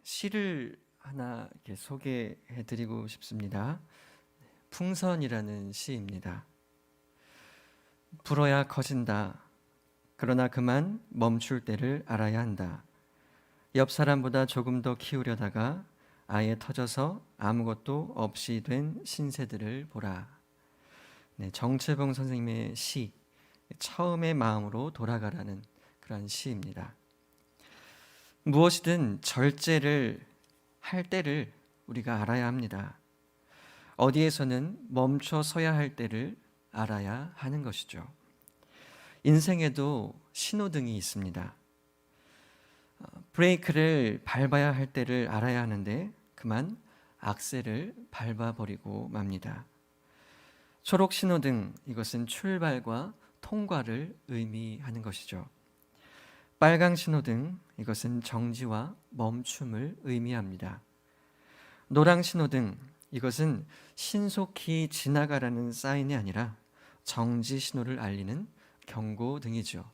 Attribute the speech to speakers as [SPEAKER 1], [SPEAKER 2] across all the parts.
[SPEAKER 1] 시를 하나 이렇게 소개해드리고 싶습니다. 풍선이라는 시입니다. 불어야 커진다. 그러나 그만 멈출 때를 알아야 한다. 옆 사람보다 조금 더 키우려다가 아예 터져서 아무것도 없이 된 신세들을 보라. 정채봉 선생님의 시, 처음의 마음으로 돌아가라는 그런 시입니다. 무엇이든 절제를 할 때를 우리가 알아야 합니다. 어디에서는 멈춰 서야 할 때를 알아야 하는 것이죠. 인생에도 신호등이 있습니다. 브레이크를 밟아야 할 때를 알아야 하는데 그만 악셀을 밟아버리고 맙니다. 초록 신호등, 이것은 출발과 통과를 의미하는 것이죠. 빨강 신호등, 이것은 정지와 멈춤을 의미합니다. 노랑 신호등, 이것은 신속히 지나가라는 사인이 아니라 정지 신호를 알리는 경고등이죠.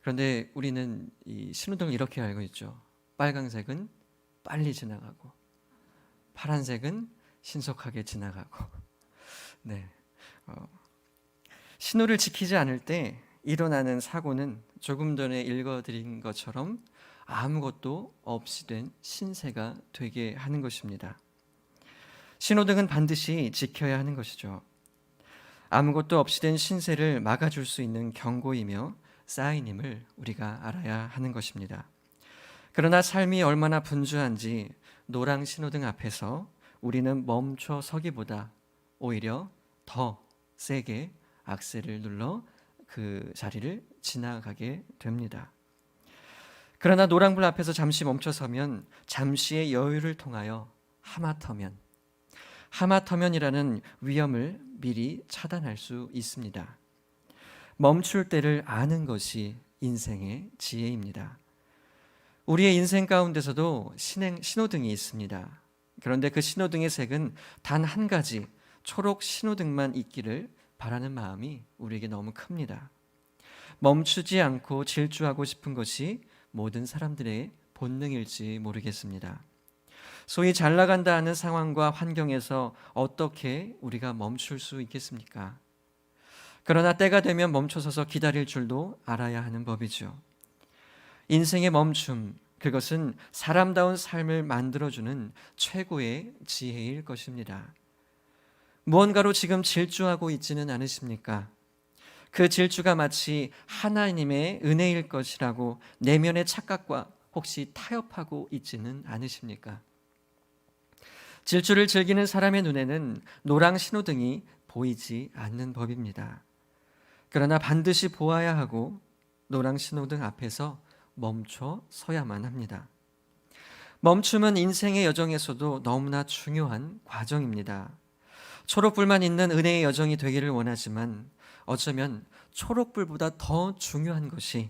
[SPEAKER 1] 그런데 우리는 이 신호등을 이렇게 알고 있죠. 빨강색은 빨리 지나가고 파란색은 신속하게 지나가고. 신호를 지키지 않을 때 일어나는 사고는 조금 전에 읽어드린 것처럼 아무것도 없이 된 신세가 되게 하는 것입니다. 신호등은 반드시 지켜야 하는 것이죠. 아무것도 없이 된 신세를 막아줄 수 있는 경고이며 사인임을 우리가 알아야 하는 것입니다. 그러나 삶이 얼마나 분주한지 노랑 신호등 앞에서 우리는 멈춰 서기보다 오히려 더 세게 악셀을 눌러 그 자리를 지나가게 됩니다. 그러나 노랑불 앞에서 잠시 멈춰서면 잠시의 여유를 통하여 하마터면이라는 위험을 미리 차단할 수 있습니다. 멈출 때를 아는 것이 인생의 지혜입니다. 우리의 인생 가운데서도 신호등이 있습니다. 그런데 그 신호등의 색은 단 한 가지, 초록 신호등만 있기를 바라는 마음이 우리에게 너무 큽니다. 멈추지 않고 질주하고 싶은 것이 모든 사람들의 본능일지 모르겠습니다. 소위 잘 나간다 하는 상황과 환경에서 어떻게 우리가 멈출 수 있겠습니까? 그러나 때가 되면 멈춰서서 기다릴 줄도 알아야 하는 법이죠. 인생의 멈춤, 그것은 사람다운 삶을 만들어주는 최고의 지혜일 것입니다. 무언가로 지금 질주하고 있지는 않으십니까? 그 질주가 마치 하나님의 은혜일 것이라고 내면의 착각과 혹시 타협하고 있지는 않으십니까? 질주를 즐기는 사람의 눈에는 노랑 신호등이 보이지 않는 법입니다. 그러나 반드시 보아야 하고 노랑 신호등 앞에서 멈춰 서야만 합니다. 멈춤은 인생의 여정에서도 너무나 중요한 과정입니다. 초록불만 있는 은혜의 여정이 되기를 원하지만 어쩌면 초록불보다 더 중요한 것이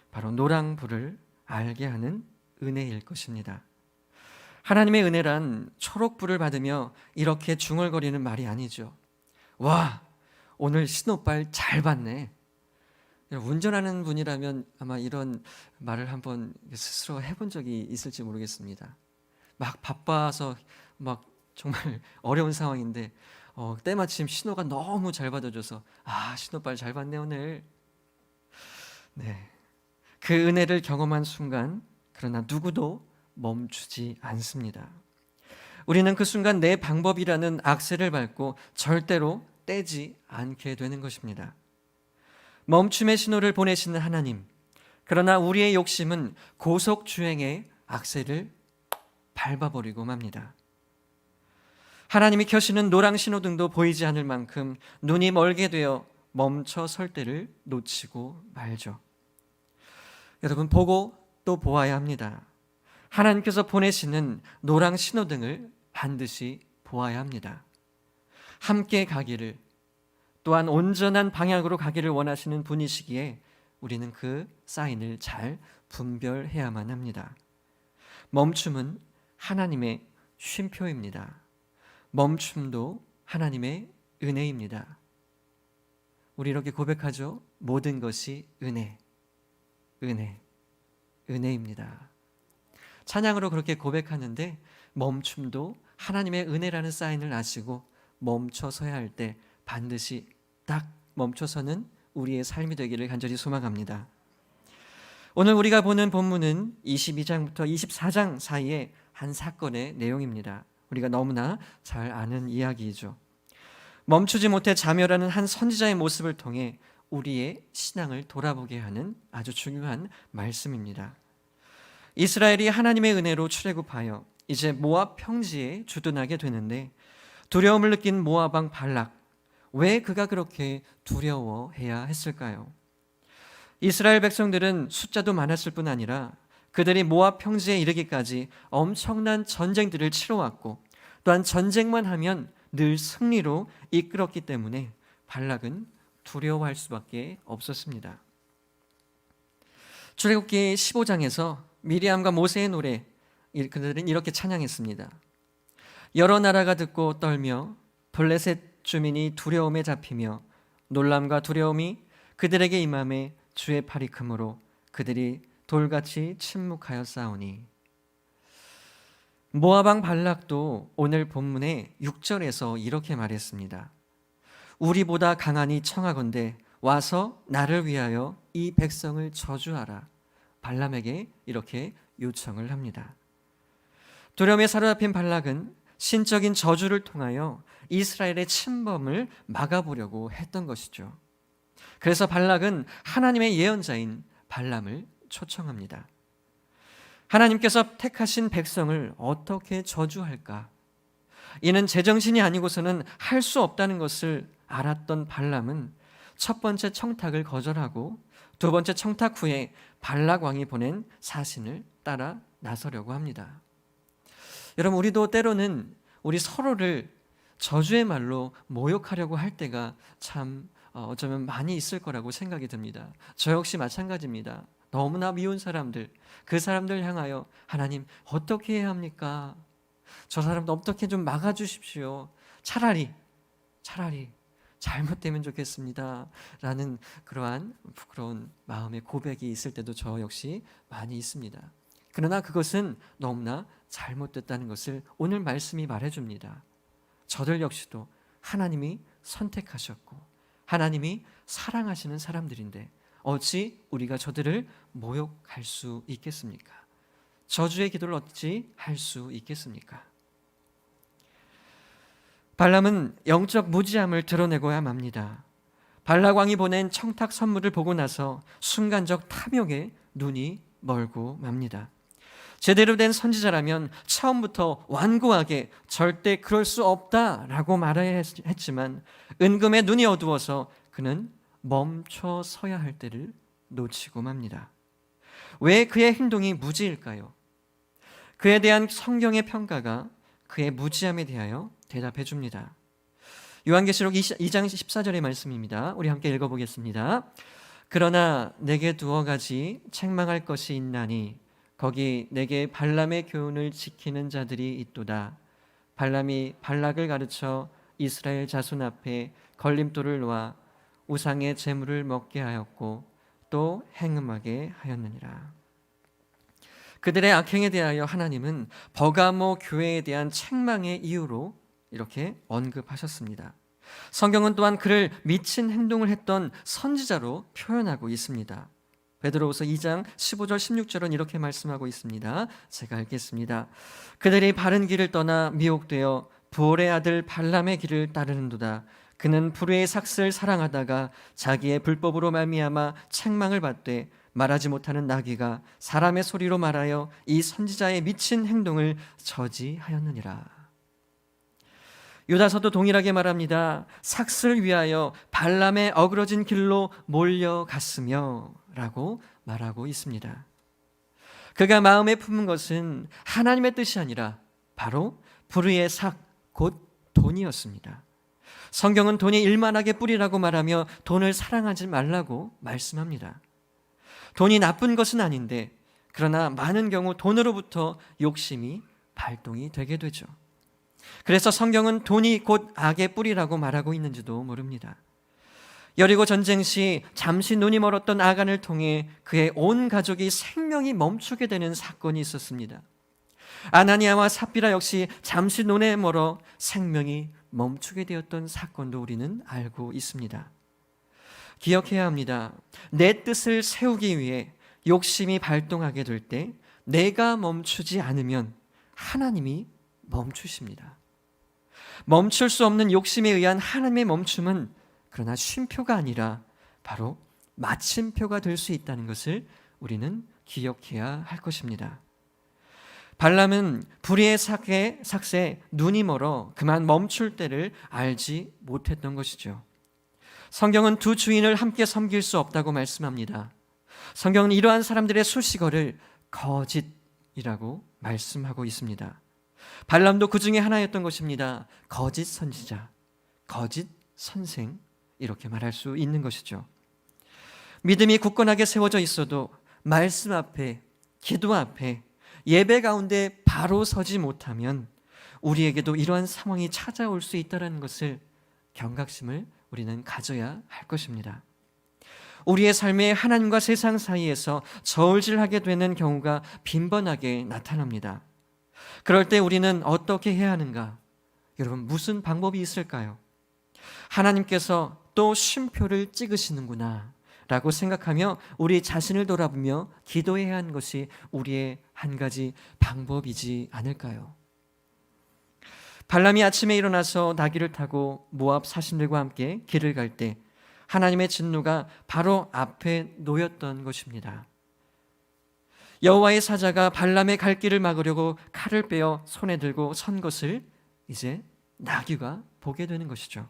[SPEAKER 1] 바로 노랑불을 알게 하는 은혜일 것입니다. 하나님의 은혜란 초록불을 받으며 이렇게 중얼거리는 말이 아니죠. 와, 오늘 신호빨 잘 봤네. 운전하는 분이라면 아마 이런 말을 한번 스스로 해본 적이 있을지 모르겠습니다. 막 바빠서 막 정말 어려운 상황인데 때마침 신호가 너무 잘 받아줘서 신호빨 잘 봤네 오늘. 그 은혜를 경험한 순간 그러나 누구도 멈추지 않습니다. 우리는 그 순간 내 방법이라는 악셀을 밟고 절대로 떼지 않게 되는 것입니다. 멈춤의 신호를 보내시는 하나님, 그러나 우리의 욕심은 고속 주행의 악셀을 밟아버리고 맙니다. 하나님이 켜시는 노랑 신호등도 보이지 않을 만큼 눈이 멀게 되어 멈춰 설 때를 놓치고 말죠. 여러분, 보고 또 보아야 합니다. 하나님께서 보내시는 노랑 신호등을 반드시 보아야 합니다. 함께 가기를, 또한 온전한 방향으로 가기를 원하시는 분이시기에 우리는 그 사인을 잘 분별해야만 합니다. 멈춤은 하나님의 쉼표입니다. 멈춤도 하나님의 은혜입니다. 우리 이렇게 고백하죠. 모든 것이 은혜입니다. 찬양으로 그렇게 고백하는데 멈춤도 하나님의 은혜라는 사인을 아시고 멈춰서야 할 때 반드시 딱 멈춰서는 우리의 삶이 되기를 간절히 소망합니다. 오늘 우리가 보는 본문은 22장부터 24장 사이의 한 사건의 내용입니다. 우리가 너무나 잘 아는 이야기이죠. 멈추지 못해 자멸하는 한 선지자의 모습을 통해 우리의 신앙을 돌아보게 하는 아주 중요한 말씀입니다. 이스라엘이 하나님의 은혜로 출애굽하여 이제 모압 평지에 주둔하게 되는데 두려움을 느낀 모압 왕 발락, 왜 그가 그렇게 두려워해야 했을까요? 이스라엘 백성들은 숫자도 많았을 뿐 아니라 그들이 모압 평지에 이르기까지 엄청난 전쟁들을 치러왔고 또한 전쟁만 하면 늘 승리로 이끌었기 때문에 발락은 두려워할 수밖에 없었습니다. 출애굽기 15장에서 미리암과 모세의 노래, 그들은 이렇게 찬양했습니다. 여러 나라가 듣고 떨며 블레셋 주민이 두려움에 잡히며 놀람과 두려움이 그들에게 임함에 주의 팔이 크므로 그들이 돌같이 침묵하여 싸우니. 모압 왕 발락도 오늘 본문의 6절에서 이렇게 말했습니다. 우리보다 강하니 청하건대 와서 나를 위하여 이 백성을 저주하라. 발람에게 이렇게 요청을 합니다. 두려움에 사로잡힌 발락은 신적인 저주를 통하여 이스라엘의 침범을 막아보려고 했던 것이죠. 그래서 발락은 하나님의 예언자인 발람을 초청합니다. 하나님께서 택하신 백성을 어떻게 저주할까? 이는 제정신이 아니고서는 할 수 없다는 것을 알았던 발람은 첫 번째 청탁을 거절하고 두 번째 청탁 후에 발락 왕이 보낸 사신을 따라 나서려고 합니다. 여러분, 우리도 때로는 우리 서로를 저주의 말로 모욕하려고 할 때가 참 어쩌면 많이 있을 거라고 생각이 듭니다. 저 역시 마찬가지입니다. 너무나 미운 사람들, 그 사람들 향하여 하나님 어떻게 해야 합니까? 저 사람도 어떻게 좀 막아주십시오. 차라리 잘못되면 좋겠습니다 라는 그러한 부끄러운 마음의 고백이 있을 때도 저 역시 많이 있습니다. 그러나 그것은 너무나 잘못됐다는 것을 오늘 말씀이 말해줍니다. 저들 역시도 하나님이 선택하셨고 하나님이 사랑하시는 사람들인데 어찌 우리가 저들을 모욕할 수 있겠습니까? 저주의 기도를 어찌 할 수 있겠습니까? 발람은 영적 무지함을 드러내고야 맙니다. 발락 왕이 보낸 청탁 선물을 보고 나서 순간적 탐욕에 눈이 멀고 맙니다. 제대로 된 선지자라면 처음부터 완고하게 절대 그럴 수 없다라고 말해야 했지만 은금에 눈이 어두워서 그는 멈춰 서야 할 때를 놓치고 맙니다. 왜 그의 행동이 무지일까요? 그에 대한 성경의 평가가 그의 무지함에 대하여 대답해 줍니다. 요한계시록 2장 14절의 말씀입니다. 우리 함께 읽어보겠습니다. 그러나 내게 두어 가지 책망할 것이 있나니 거기 내게 발람의 교훈을 지키는 자들이 있도다. 발람이 발락을 가르쳐 이스라엘 자손 앞에 걸림돌을 놓아 우상의 제물을 먹게 하였고 또 행음하게 하였느니라. 그들의 악행에 대하여 하나님은 버가모 교회에 대한 책망의 이유로 이렇게 언급하셨습니다. 성경은 또한 그를 미친 행동을 했던 선지자로 표현하고 있습니다. 베드로후서 2장 15절 16절은 이렇게 말씀하고 있습니다. 제가 읽겠습니다. 그들이 바른 길을 떠나 미혹되어 부올의 아들 발람의 길을 따르는도다. 그는 불의의 삭슬을 사랑하다가 자기의 불법으로 말미암아 책망을 받되 말하지 못하는 나귀가 사람의 소리로 말하여 이 선지자의 미친 행동을 저지하였느니라. 유다서도 동일하게 말합니다. 삭슬을 위하여 발람의 어그러진 길로 몰려갔으며 라고 말하고 있습니다. 그가 마음에 품은 것은 하나님의 뜻이 아니라 바로 불의의 삭, 곧 돈이었습니다. 성경은 돈이 일만하게 뿌리라고 말하며 돈을 사랑하지 말라고 말씀합니다. 돈이 나쁜 것은 아닌데 그러나 많은 경우 돈으로부터 욕심이 발동이 되게 되죠. 그래서 성경은 돈이 곧 악의 뿌리라고 말하고 있는지도 모릅니다. 여리고 전쟁 시 잠시 눈이 멀었던 아간을 통해 그의 온 가족이 생명이 멈추게 되는 사건이 있었습니다. 아나니아와 삽비라 역시 잠시 눈에 멀어 생명이 멈추게 되었던 사건도 우리는 알고 있습니다. 기억해야 합니다. 내 뜻을 세우기 위해 욕심이 발동하게 될 때 내가 멈추지 않으면 하나님이 멈추십니다. 멈출 수 없는 욕심에 의한 하나님의 멈춤은 그러나 쉼표가 아니라 바로 마침표가 될 수 있다는 것을 우리는 기억해야 할 것입니다. 발람은 불의의 삭새 눈이 멀어 그만 멈출 때를 알지 못했던 것이죠. 성경은 두 주인을 함께 섬길 수 없다고 말씀합니다. 성경은 이러한 사람들의 수식어를 거짓이라고 말씀하고 있습니다. 발람도 그 중에 하나였던 것입니다. 거짓 선지자, 거짓 선생, 이렇게 말할 수 있는 것이죠. 믿음이 굳건하게 세워져 있어도 말씀 앞에, 기도 앞에, 예배 가운데 바로 서지 못하면 우리에게도 이러한 상황이 찾아올 수 있다는 것을 경각심을 우리는 가져야 할 것입니다. 우리의 삶에 하나님과 세상 사이에서 저울질하게 되는 경우가 빈번하게 나타납니다. 그럴 때 우리는 어떻게 해야 하는가? 여러분, 무슨 방법이 있을까요? 하나님께서 또 쉼표를 찍으시는구나 라고 생각하며 우리 자신을 돌아보며 기도해야 하는 것이 우리의 한 가지 방법이지 않을까요? 발람이 아침에 일어나서 나귀를 타고 모압 사신들과 함께 길을 갈 때 하나님의 진노가 바로 앞에 놓였던 것입니다. 여호와의 사자가 발람의 갈 길을 막으려고 칼을 빼어 손에 들고 선 것을 이제 나귀가 보게 되는 것이죠.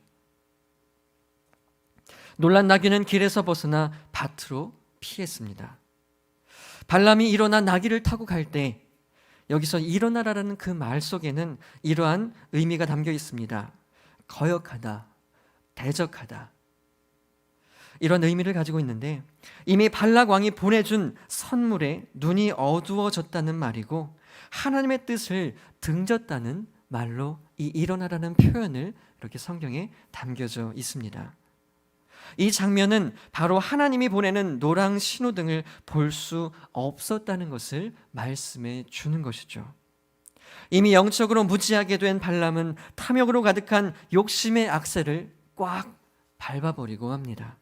[SPEAKER 1] 놀란 나귀는 길에서 벗어나 밭으로 피했습니다. 발람이 일어나 나귀를 타고 갈 때 여기서 일어나라는 그 말 속에는 이러한 의미가 담겨 있습니다. 거역하다, 대적하다, 이런 의미를 가지고 있는데 이미 발락 왕이 보내준 선물에 눈이 어두워졌다는 말이고 하나님의 뜻을 등졌다는 말로 이 일어나라는 표현을 이렇게 성경에 담겨져 있습니다. 이 장면은 바로 하나님이 보내는 노랑 신호등을 볼 수 없었다는 것을 말씀해 주는 것이죠. 이미 영적으로 무지하게 된 발람은 탐욕으로 가득한 욕심의 악셀을 꽉 밟아버리고 합니다.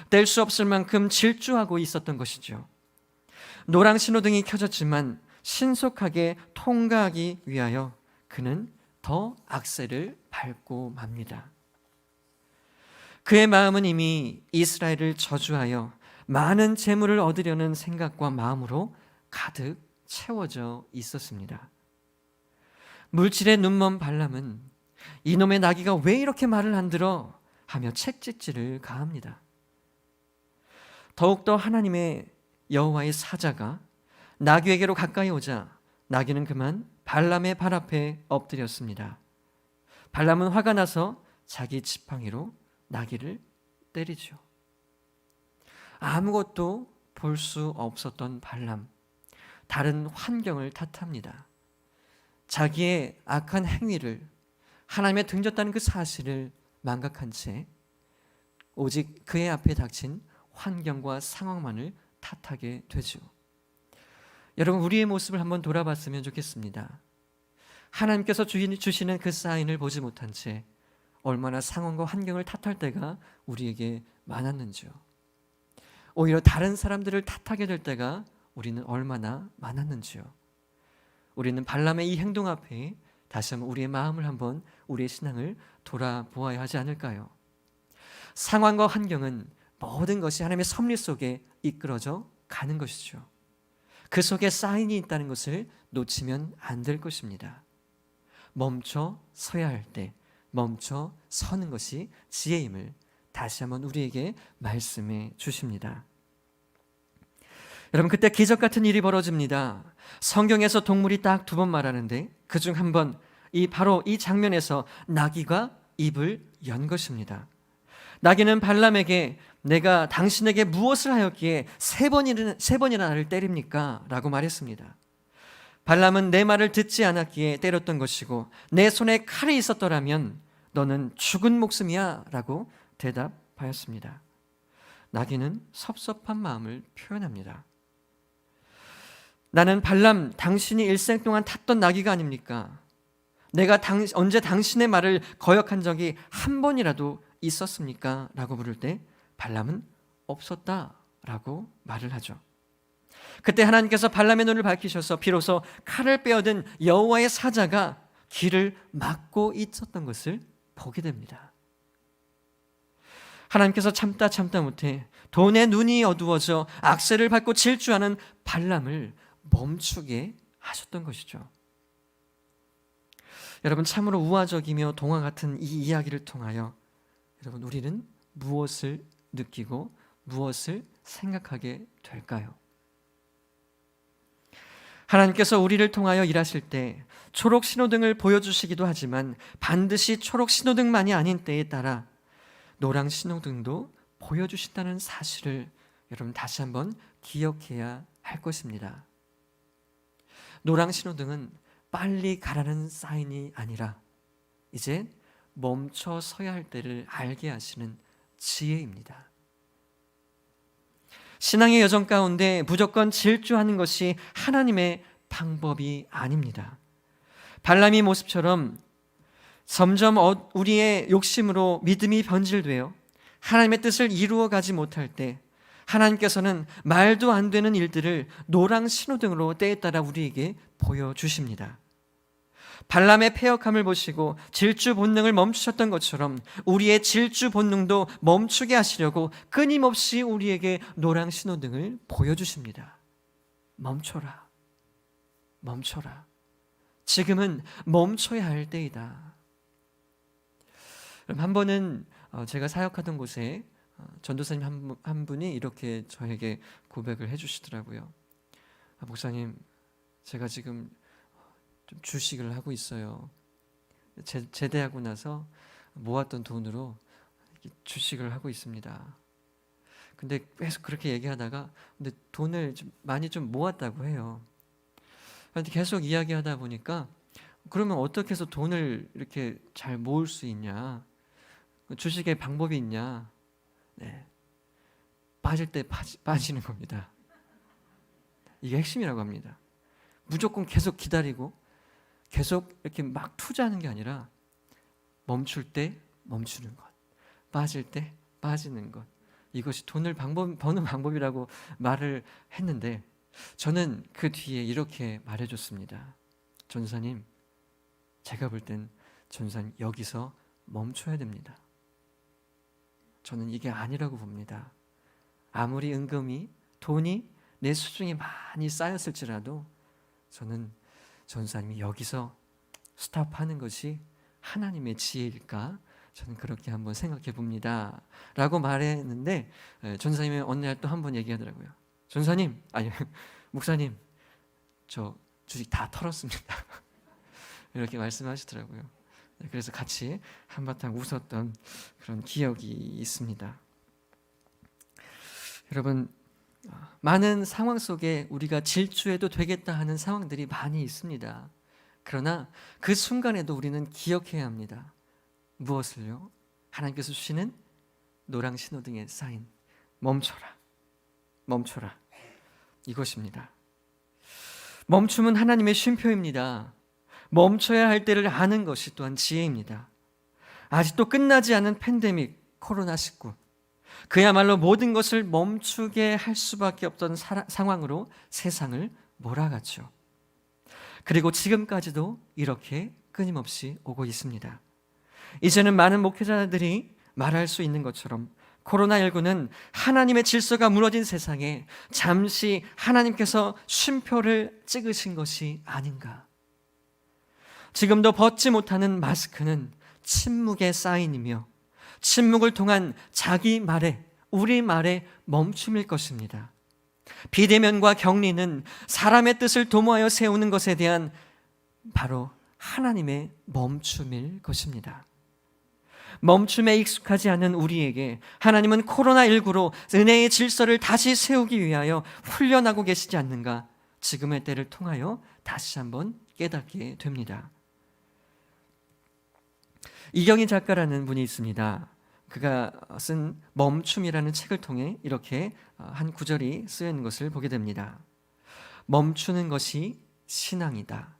[SPEAKER 1] 뗄 수 없을 만큼 질주하고 있었던 것이죠. 노랑 신호등이 켜졌지만 신속하게 통과하기 위하여 그는 더 악셀을 밟고 맙니다. 그의 마음은 이미 이스라엘을 저주하여 많은 재물을 얻으려는 생각과 마음으로 가득 채워져 있었습니다. 물질에 눈먼 발람은 이놈의 나귀가 왜 이렇게 말을 안 들어 하며 채찍질을 가합니다. 더욱더 하나님의 여호와의 사자가 나귀에게로 가까이 오자 나귀는 그만 발람의 발 앞에 엎드렸습니다. 발람은 화가 나서 자기 지팡이로 나귀를 때리죠. 아무것도 볼 수 없었던 발람, 다른 환경을 탓합니다. 자기의 악한 행위를 하나님의 등졌다는 그 사실을 망각한 채 오직 그의 앞에 닥친 환경과 상황만을 탓하게 되죠. 여러분, 우리의 모습을 한번 돌아봤으면 좋겠습니다. 하나님께서 주시는 그 사인을 보지 못한 채 얼마나 상황과 환경을 탓할 때가 우리에게 많았는지요. 오히려 다른 사람들을 탓하게 될 때가 우리는 얼마나 많았는지요. 우리는 발람의 이 행동 앞에 다시 한번 우리의 마음을 한번 우리의 신앙을 돌아보아야 하지 않을까요? 상황과 환경은 모든 것이 하나님의 섭리 속에 이끌어져 가는 것이죠. 그 속에 사인이 있다는 것을 놓치면 안 될 것입니다. 멈춰 서야 할 때 멈춰 서는 것이 지혜임을 다시 한번 우리에게 말씀해 주십니다. 여러분, 그때 기적 같은 일이 벌어집니다. 성경에서 동물이 딱 2번 말하는데 그중 한 번, 바로 이 장면에서 나귀가 입을 연 것입니다. 나귀는 발람에게 내가 당신에게 무엇을 하였기에 세 번이나 나를 때립니까? 라고 말했습니다. 발람은 내 말을 듣지 않았기에 때렸던 것이고 내 손에 칼이 있었더라면 너는 죽은 목숨이야 라고 대답합니다. 대답하였습니다. 나귀는 섭섭한 마음을 표현합니다. 나는 발람, 당신이 일생 동안 탔던 나귀가 아닙니까? 내가 언제 당신의 말을 거역한 적이 한 번이라도 있었습니까? 라고 물을 때 발람은 없었다 라고 말을 하죠. 그때 하나님께서 발람의 눈을 밝히셔서 비로소 칼을 빼어든 여호와의 사자가 길을 막고 있었던 것을 보게 됩니다. 하나님께서 참다 못해 돈의 눈이 어두워져 악세를 밟고 질주하는 발람을 멈추게 하셨던 것이죠. 여러분, 참으로 우화적이며 동화 같은 이 이야기를 통하여 여러분, 우리는 무엇을 느끼고 무엇을 생각하게 될까요? 하나님께서 우리를 통하여 일하실 때 초록 신호등을 보여주시기도 하지만 반드시 초록 신호등만이 아닌 때에 따라 노랑 신호등도 보여주신다는 사실을 여러분 다시 한번 기억해야 할 것입니다. 노랑 신호등은 빨리 가라는 사인이 아니라 이제 멈춰 서야 할 때를 알게 하시는 지혜입니다. 신앙의 여정 가운데 무조건 질주하는 것이 하나님의 방법이 아닙니다. 발람의 모습처럼 점점 우리의 욕심으로 믿음이 변질되어 하나님의 뜻을 이루어가지 못할 때 하나님께서는 말도 안 되는 일들을 노랑 신호등으로 때에 따라 우리에게 보여주십니다. 발람의 패역함을 보시고 질주 본능을 멈추셨던 것처럼 우리의 질주 본능도 멈추게 하시려고 끊임없이 우리에게 노랑 신호등을 보여주십니다. 멈춰라. 멈춰라. 지금은 멈춰야 할 때이다. 한 번은 제가 사역하던 곳에 전도사님 한 분이 이렇게 저에게 고백을 해주시더라고요. 목사님, 제가 지금 좀 주식을 하고 있어요. 제대하고 나서 모았던 돈으로 주식을 하고 있습니다. 근데 계속 그렇게 얘기하다가 근데 돈을 많이 좀 모았다고 해요. 그런데 계속 이야기하다 보니까 그러면 어떻게 해서 돈을 이렇게 잘 모을 수 있냐? 주식의 방법이 있냐? 네. 빠질 때 빠지는 겁니다. 이게 핵심이라고 합니다. 무조건 계속 기다리고 계속 이렇게 막 투자하는 게 아니라 멈출 때 멈추는 것, 빠질 때 빠지는 것, 이것이 돈을 버는 방법이라고 말을 했는데 저는 그 뒤에 이렇게 말해줬습니다. 전사님, 제가 볼 땐 전사님 여기서 멈춰야 됩니다. 저는 이게 아니라고 봅니다. 아무리 은금이 돈이 내 수중에 많이 쌓였을지라도 저는 전사님이 여기서 스탑하는 것이 하나님의 지혜일까? 저는 그렇게 한번 생각해 봅니다 라고 말했는데 전사님이 어느 날 또 한 번 얘기하더라고요. 전사님, 아니 목사님, 저 주식 다 털었습니다. 이렇게 말씀하시더라고요. 그래서 같이 한바탕 웃었던 그런 기억이 있습니다. 여러분, 많은 상황 속에 우리가 질주해도 되겠다 하는 상황들이 많이 있습니다. 그러나 그 순간에도 우리는 기억해야 합니다. 무엇을요? 하나님께서 주시는 노랑 신호등의 사인, 멈춰라, 멈춰라, 이것입니다. 멈춤은 하나님의 쉼표입니다. 멈춰야 할 때를 아는 것이 또한 지혜입니다. 아직도 끝나지 않은 팬데믹 코로나19, 그야말로 모든 것을 멈추게 할 수밖에 없던 상황으로 세상을 몰아갔죠. 그리고 지금까지도 이렇게 끊임없이 오고 있습니다. 이제는 많은 목회자들이 말할 수 있는 것처럼 코로나19는 하나님의 질서가 무너진 세상에 잠시 하나님께서 쉼표를 찍으신 것이 아닌가. 지금도 벗지 못하는 마스크는 침묵의 사인이며 침묵을 통한 자기 말에, 우리 말에 멈춤일 것입니다. 비대면과 격리는 사람의 뜻을 도모하여 세우는 것에 대한 바로 하나님의 멈춤일 것입니다. 멈춤에 익숙하지 않은 우리에게 하나님은 코로나19로 은혜의 질서를 다시 세우기 위하여 훈련하고 계시지 않는가, 지금의 때를 통하여 다시 한번 깨닫게 됩니다. 이경희 작가라는 분이 있습니다. 그가 쓴 멈춤이라는 책을 통해 이렇게 한 구절이 쓰여 있는 것을 보게 됩니다. 멈추는 것이 신앙이다.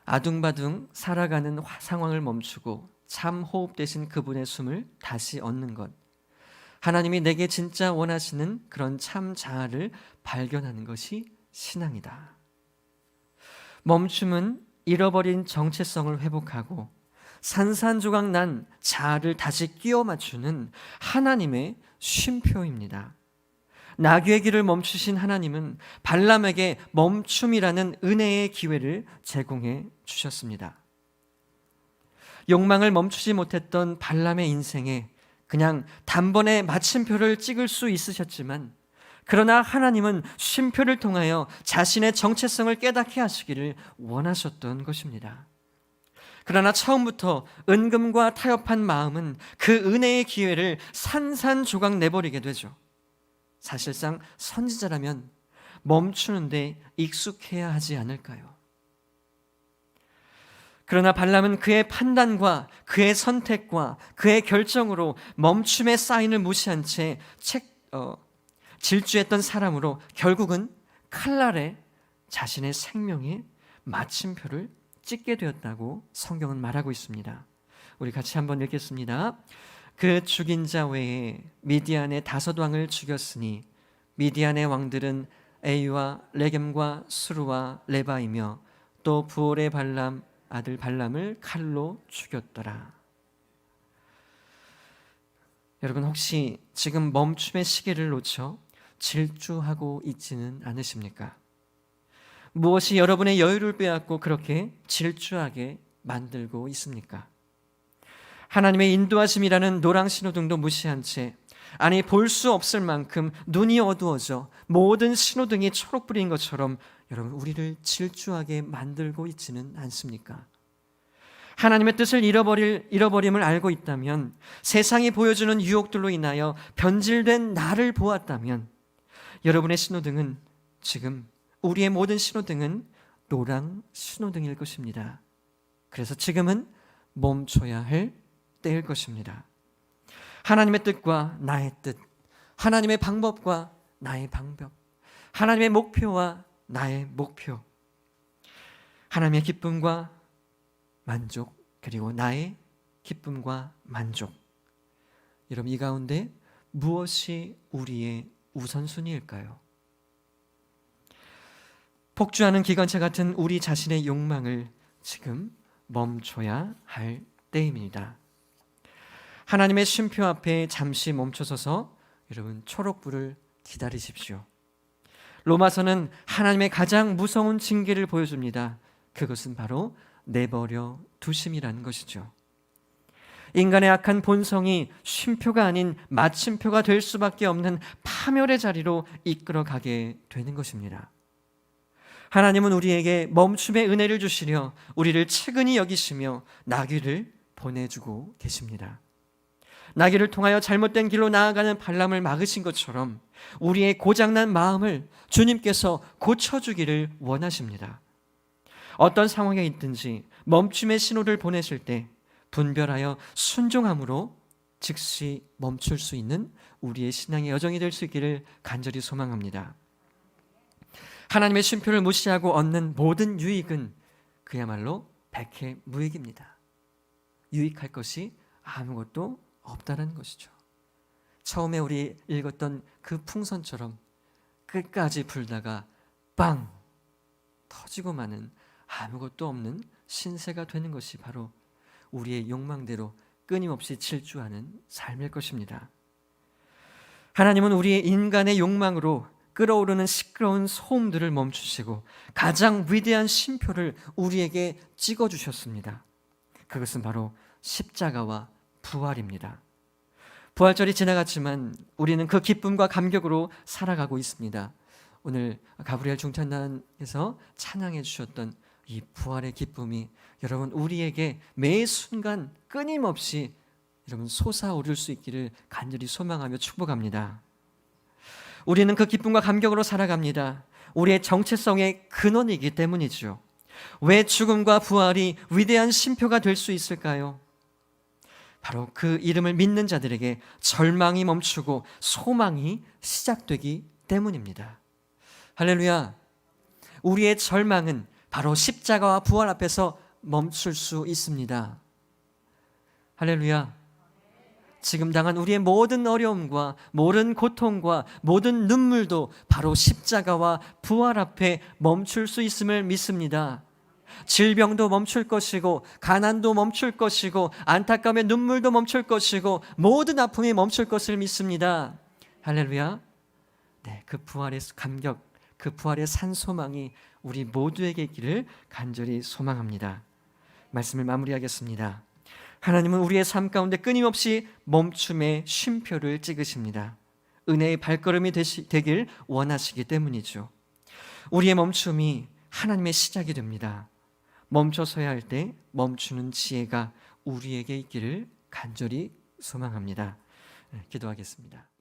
[SPEAKER 1] 아둥바둥 살아가는 상황을 멈추고 참 호흡 대신 그분의 숨을 다시 얻는 것. 하나님이 내게 진짜 원하시는 그런 참 자아를 발견하는 것이 신앙이다. 멈춤은 잃어버린 정체성을 회복하고 산산조각 난 자아를 다시 끼워 맞추는 하나님의 쉼표입니다. 나귀의 길을 멈추신 하나님은 발람에게 멈춤이라는 은혜의 기회를 제공해 주셨습니다. 욕망을 멈추지 못했던 발람의 인생에 그냥 단번에 마침표를 찍을 수 있으셨지만, 그러나 하나님은 쉼표를 통하여 자신의 정체성을 깨닫게 하시기를 원하셨던 것입니다. 그러나 처음부터 은금과 타협한 마음은 그 은혜의 기회를 산산조각 내버리게 되죠. 사실상 선지자라면 멈추는데 익숙해야 하지 않을까요? 그러나 발람은 그의 판단과 그의 선택과 그의 결정으로 멈춤의 사인을 무시한 채 질주했던 사람으로 결국은 칼날에 자신의 생명의 마침표를 찍게 되었다고 성경은 말하고 있습니다. 우리 같이 한번 읽겠습니다. 그 죽인 자 외에 미디안의 5왕을 죽였으니 미디안의 왕들은 에이와 레겜과 수르와 레바이며 또 부올의 아들 발람을 칼로 죽였더라. 여러분, 혹시 지금 멈춤의 시기를 놓쳐 질주하고 있지는 않으십니까? 무엇이 여러분의 여유를 빼앗고 그렇게 질주하게 만들고 있습니까? 하나님의 인도하심이라는 노랑 신호등도 무시한 채, 아니 볼 수 없을 만큼 눈이 어두워져 모든 신호등이 초록불인 것처럼 여러분, 우리를 질주하게 만들고 있지는 않습니까? 하나님의 뜻을 잃어버림을 알고 있다면, 세상이 보여주는 유혹들로 인하여 변질된 나를 보았다면, 여러분의 신호등은 지금, 우리의 모든 신호등은 노랑 신호등일 것입니다. 그래서 지금은 멈춰야 할 때일 것입니다. 하나님의 뜻과 나의 뜻, 하나님의 방법과 나의 방법, 하나님의 목표와 나의 목표, 하나님의 기쁨과 만족, 그리고 나의 기쁨과 만족. 여러분, 이 가운데 무엇이 우리의 우선순위일까요? 폭주하는 기관차 같은 우리 자신의 욕망을 지금 멈춰야 할 때입니다. 하나님의 쉼표 앞에 잠시 멈춰서서 여러분, 초록불을 기다리십시오. 로마서는 하나님의 가장 무서운 징계를 보여줍니다. 그것은 바로 내버려 두심이라는 것이죠. 인간의 악한 본성이 쉼표가 아닌 마침표가 될 수밖에 없는 파멸의 자리로 이끌어가게 되는 것입니다. 하나님은 우리에게 멈춤의 은혜를 주시려 우리를 측은히 여기시며 나귀를 보내주고 계십니다. 나귀를 통하여 잘못된 길로 나아가는 발람을 막으신 것처럼 우리의 고장난 마음을 주님께서 고쳐주기를 원하십니다. 어떤 상황에 있든지 멈춤의 신호를 보내실 때 분별하여 순종함으로 즉시 멈출 수 있는 우리의 신앙의 여정이 될 수 있기를 간절히 소망합니다. 하나님의 쉼표를 무시하고 얻는 모든 유익은 그야말로 백해무익입니다. 유익할 것이 아무것도 없다는 것이죠. 처음에 우리 읽었던 그 풍선처럼 끝까지 불다가 빵 터지고 마는 아무것도 없는 신세가 되는 것이 바로 우리의 욕망대로 끊임없이 질주하는 삶일 것입니다. 하나님은 우리의 인간의 욕망으로 끓어오르는 시끄러운 소음들을 멈추시고 가장 위대한 쉼표를 우리에게 찍어주셨습니다. 그것은 바로 십자가와 부활입니다. 부활절이 지나갔지만 우리는 그 기쁨과 감격으로 살아가고 있습니다. 오늘 가브리엘 중찬단에서 찬양해 주셨던 이 부활의 기쁨이 여러분, 우리에게 매 순간 끊임없이 여러분 솟아오를 수 있기를 간절히 소망하며 축복합니다. 우리는 그 기쁨과 감격으로 살아갑니다. 우리의 정체성의 근원이기 때문이죠. 왜 죽음과 부활이 위대한 쉼표가 될 수 있을까요? 바로 그 이름을 믿는 자들에게 절망이 멈추고 소망이 시작되기 때문입니다. 할렐루야. 우리의 절망은 바로 십자가와 부활 앞에서 멈출 수 있습니다. 할렐루야. 지금 당한 우리의 모든 어려움과 모든 고통과 모든 눈물도 바로 십자가와 부활 앞에 멈출 수 있음을 믿습니다. 질병도 멈출 것이고 가난도 멈출 것이고 안타까움의 눈물도 멈출 것이고 모든 아픔이 멈출 것을 믿습니다. 할렐루야. 네, 그 부활의 감격, 그 부활의 산소망이 우리 모두에게 있기를 간절히 소망합니다. 말씀을 마무리하겠습니다. 하나님은 우리의 삶 가운데 끊임없이 멈춤의 쉼표를 찍으십니다. 은혜의 발걸음이 되길 원하시기 때문이죠. 우리의 멈춤이 하나님의 시작이 됩니다. 멈춰서야 할 때 멈추는 지혜가 우리에게 있기를 간절히 소망합니다. 기도하겠습니다.